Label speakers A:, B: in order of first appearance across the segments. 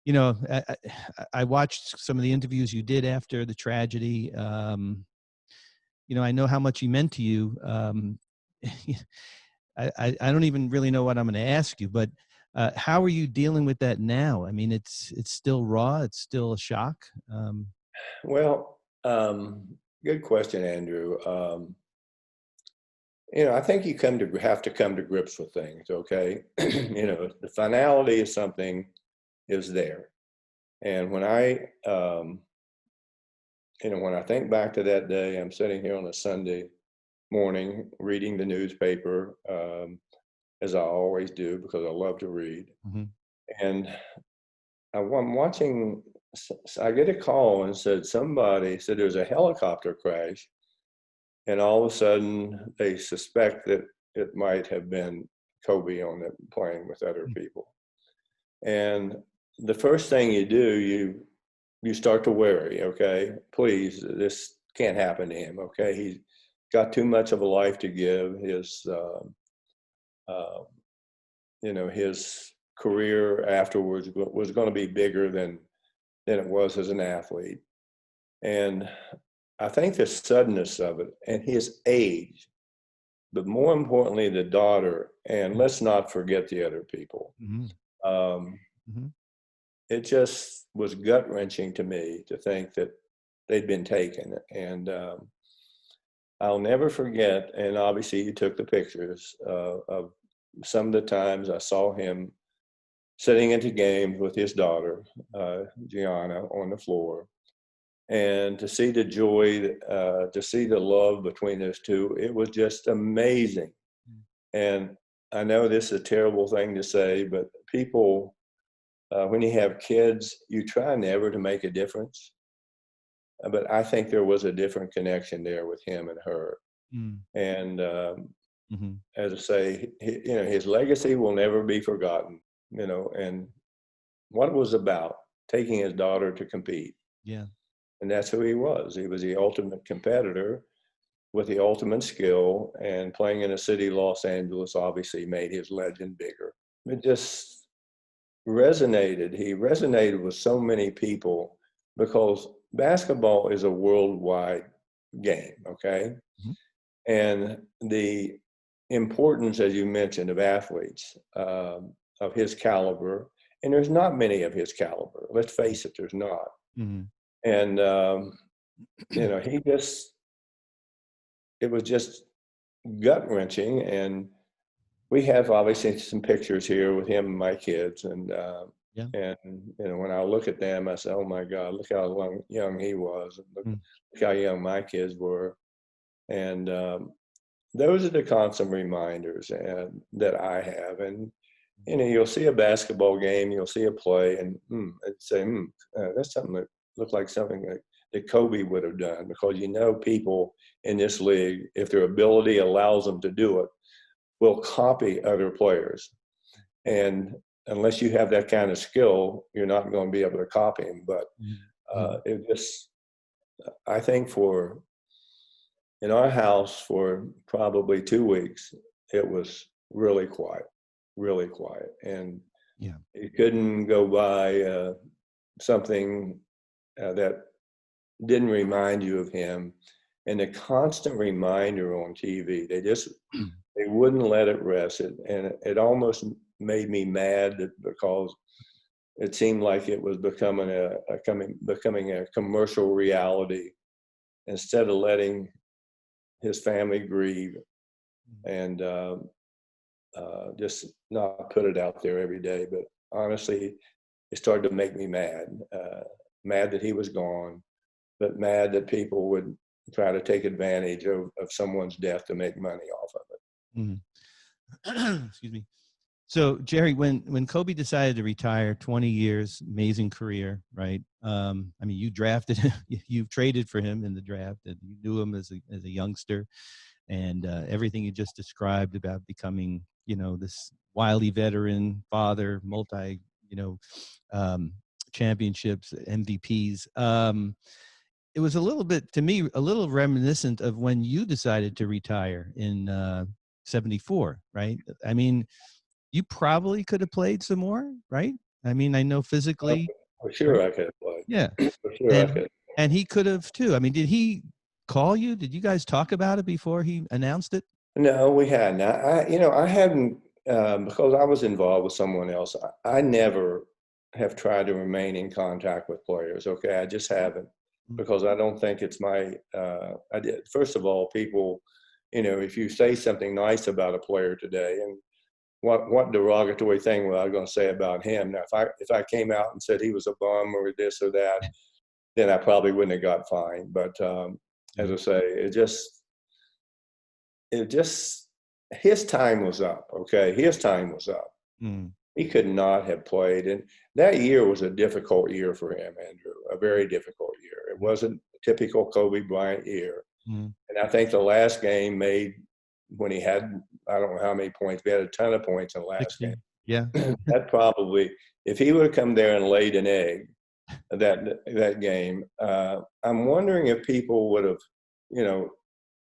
A: You know, I watched some of the interviews you did after the tragedy. You know, I know how much he meant to you. I don't even really know what I'm going to ask you, but how are you dealing with that now? I mean, it's still raw. It's still a shock.
B: Well, good question, Andrew. I think you have to come to grips with things. Okay, the finality of something is there, and when I think back to that day, I'm sitting here on a Sunday morning reading the newspaper, as I always do because I love to read,
A: Hmm.
B: and I'm watching. I get a call and somebody said there's a helicopter crash. And all of a sudden, they suspect that it might have been Kobe on it playing with other people. And the first thing you do, you start to worry. Okay, please, this can't happen to him. Okay, he's got too much of a life to give. Uh, his career afterwards was going to be bigger than it was as an athlete. And I think the suddenness of it and his age, but more importantly, the daughter, and let's not forget the other people.
A: Hmm.
B: Um,
A: Hmm.
B: it just was gut wrenching to me to think that they'd been taken. And I'll never forget, and obviously you took the pictures of some of the times I saw him sitting into games with his daughter, Gianna, on the floor. And to see the joy, to see the love between those two, it was just amazing. And I know this is a terrible thing to say, but people, when you have kids, you try never to make a difference. But I think there was a different connection there with him and her.
A: Mm.
B: And
A: Hmm.
B: as I say, his legacy will never be forgotten. And what it was about taking his daughter to compete,
A: Yeah.
B: and that's who he was. He was the ultimate competitor with the ultimate skill, and playing in a city, Los Angeles, obviously made his legend bigger. It just resonated. He resonated with so many people because basketball is a worldwide game, okay?
A: Hmm.
B: And the importance, as you mentioned, of athletes of his caliber, and there's not many of his caliber. Let's face it, there's not.
A: Hmm.
B: And he just, it was just gut wrenching. And we have obviously some pictures here with him and my kids,
A: Yeah.
B: and when I look at them, I say, "Oh my God, look how young he was, and look,
A: Mm.
B: look how young my kids were." And those are the constant reminders that I have. And you'll see a basketball game, you'll see a play, and say, "That's something that looked like something that Kobe would have done," because people in this league, if their ability allows them to do it, will copy other players. And unless you have that kind of skill, you're not going to be able to copy him. But
A: Mhm.
B: it just, I think in our house for probably 2 weeks, it was really quiet. And
A: Yeah.
B: you couldn't go by something that didn't remind you of him. And the constant reminder on TV, they wouldn't let it rest. And it almost made me mad because it seemed like it was becoming a commercial reality instead of letting his family grieve and just not put it out there every day. But honestly, it started to make me mad that he was gone, but mad that people would try to take advantage of someone's death to make money off of it.
A: Mhm. Excuse me. So, Jerry, when Kobe decided to retire, 20 years, amazing career, right? I mean, you drafted him, you traded for him in the draft, and you knew him as a youngster, and everything you just described about becoming, this wily veteran, father, multi, you know, um, championships, MVPs. It was a little bit, to me, a little reminiscent of when you decided to retire in '74, right? I mean, you probably could have played some more, right? I mean, I know
B: Oh,
A: physically,
B: for sure
A: right?
B: I could have played.
A: Yeah.
B: For sure I
A: And
B: could.
A: and he could have too. I mean, did he call you? Did you guys talk about it before he announced it?
B: No, we hadn't. I hadn't, because I was involved with someone else. I never have tried to remain in contact with players. Okay, I just haven't,
A: Mm,
B: because I don't think it's my. I did. First of all, people, if you say something nice about a player today, and what derogatory thing was I going to say about him? Now, if I came out and said he was a bum or this or that, then I probably wouldn't have got fined. But as
A: yeah.
B: I say, it just his time was up. Okay, his time was up.
A: Mm,
B: He could not have played, and that year was a difficult year for him, Andrew. A very difficult year. It wasn't a typical Kobe Bryant year,
A: mm.
B: and I think the last game made when he had, I don't know how many points. We had a ton of points in the last
A: 60. Yeah.
B: game. That probably, if he would have come there and laid an egg that game, I'm wondering if people would have, you know,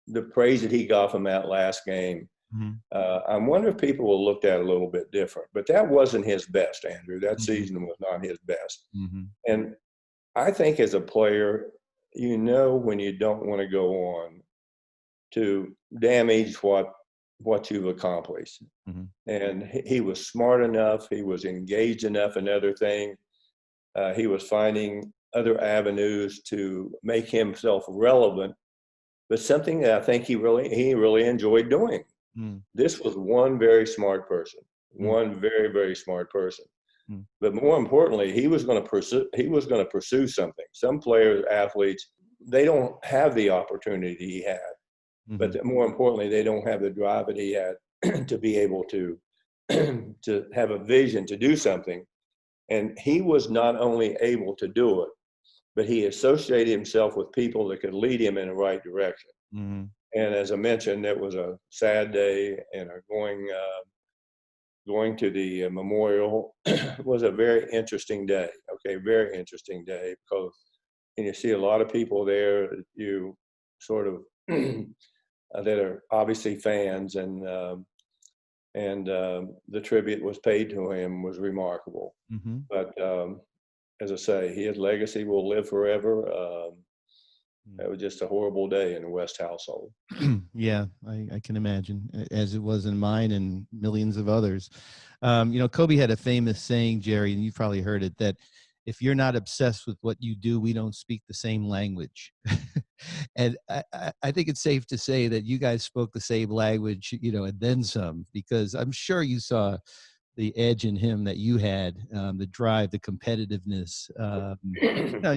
B: the praise that he got from that last game.
A: Mhm,
B: I wonder if people will look at it a little bit different. But that wasn't his best, Andrew. That
A: mhm,
B: season was not his best.
A: mhm,
B: And I think as a player, when you don't want to go on to damage what you've accomplished.
A: mhm,
B: And he was smart enough. He was engaged enough in other things. He was finding other avenues to make himself relevant, but something that I think he really enjoyed doing.
A: mm,
B: This was one very smart person,
A: mm,
B: one very, very smart person.
A: mm,
B: But more importantly, he was going to pursue something. Some players, athletes, they don't have the opportunity he had, but
A: mhm,
B: more importantly, they don't have the drive that he had to be able to to have a vision to do something. And he was not only able to do it, but he associated himself with people that could lead him in the right direction.
A: mhm,
B: And as I mentioned, it was a sad day, and going to the memorial was a very interesting day. Okay, very interesting day, because you see a lot of people there that you sort of that are obviously fans, and the tribute was paid to him was remarkable.
A: mhm.
B: But as I say, his legacy will live forever.
A: Mm.
B: It was just a horrible day in the West household.
A: Yeah, I can imagine, as it was in mine and millions of others. Kobe had a famous saying, Jerry, and you've probably heard it, that if you're not obsessed with what you do, we don't speak the same language. And I think it's safe to say that you guys spoke the same language, and then some, because I'm sure you saw the edge in him that you had, the drive, the competitiveness.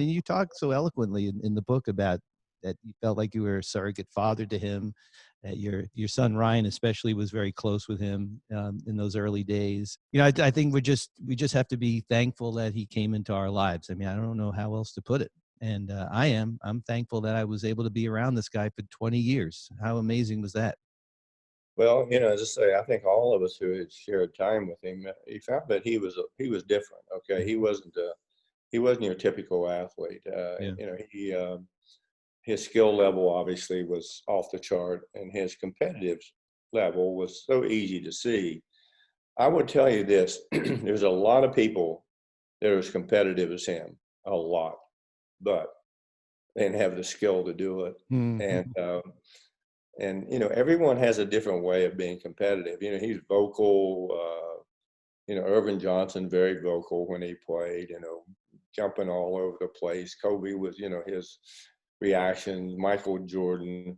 A: You talk so eloquently in the book about that you felt like you were a surrogate father to him. That your son Ryan especially was very close with him in those early days. I think we just have to be thankful that he came into our lives. I mean, I don't know how else to put it. And I'm thankful that I was able to be around this guy for 20 years. How amazing was that?
B: Well, as I say, I think all of us who had shared time with him, he found that he was different. Okay, he wasn't your typical athlete.
A: Yeah.
B: His skill level obviously was off the chart, and his competitive level was so easy to see. I would tell you this: there's a lot of people that are as competitive as him, a lot, but they didn't have the skill to do it.
A: Mhm.
B: And everyone has a different way of being competitive. He's vocal. Irvin Johnson, very vocal when he played. Jumping all over the place. Kobe was, his reactions. Michael Jordan.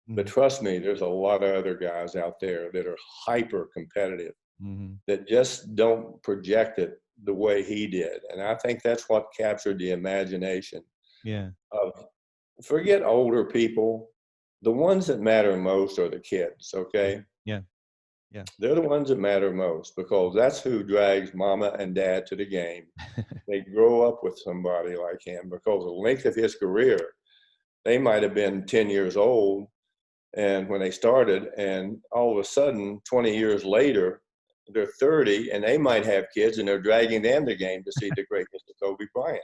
B: But
A: Mhm.
B: trust me, there's a lot of other guys out there that are hyper competitive
A: Mhm.
B: that just don't project it the way he did. And I think that's what captured the imagination
A: Yeah.
B: of, forget older people. The ones that matter most are the kids,
A: Yeah.
B: okay?
A: Yeah. Yeah.
B: They're the ones that matter most, because that's who drags mama and dad to the game. They grow up with somebody like him, because the length of his career, they might have been 10 years old and when they started, and all of a sudden 20 years later they're 30 and they might have kids, and they're dragging them to the game to see the greatness of Kobe Bryant.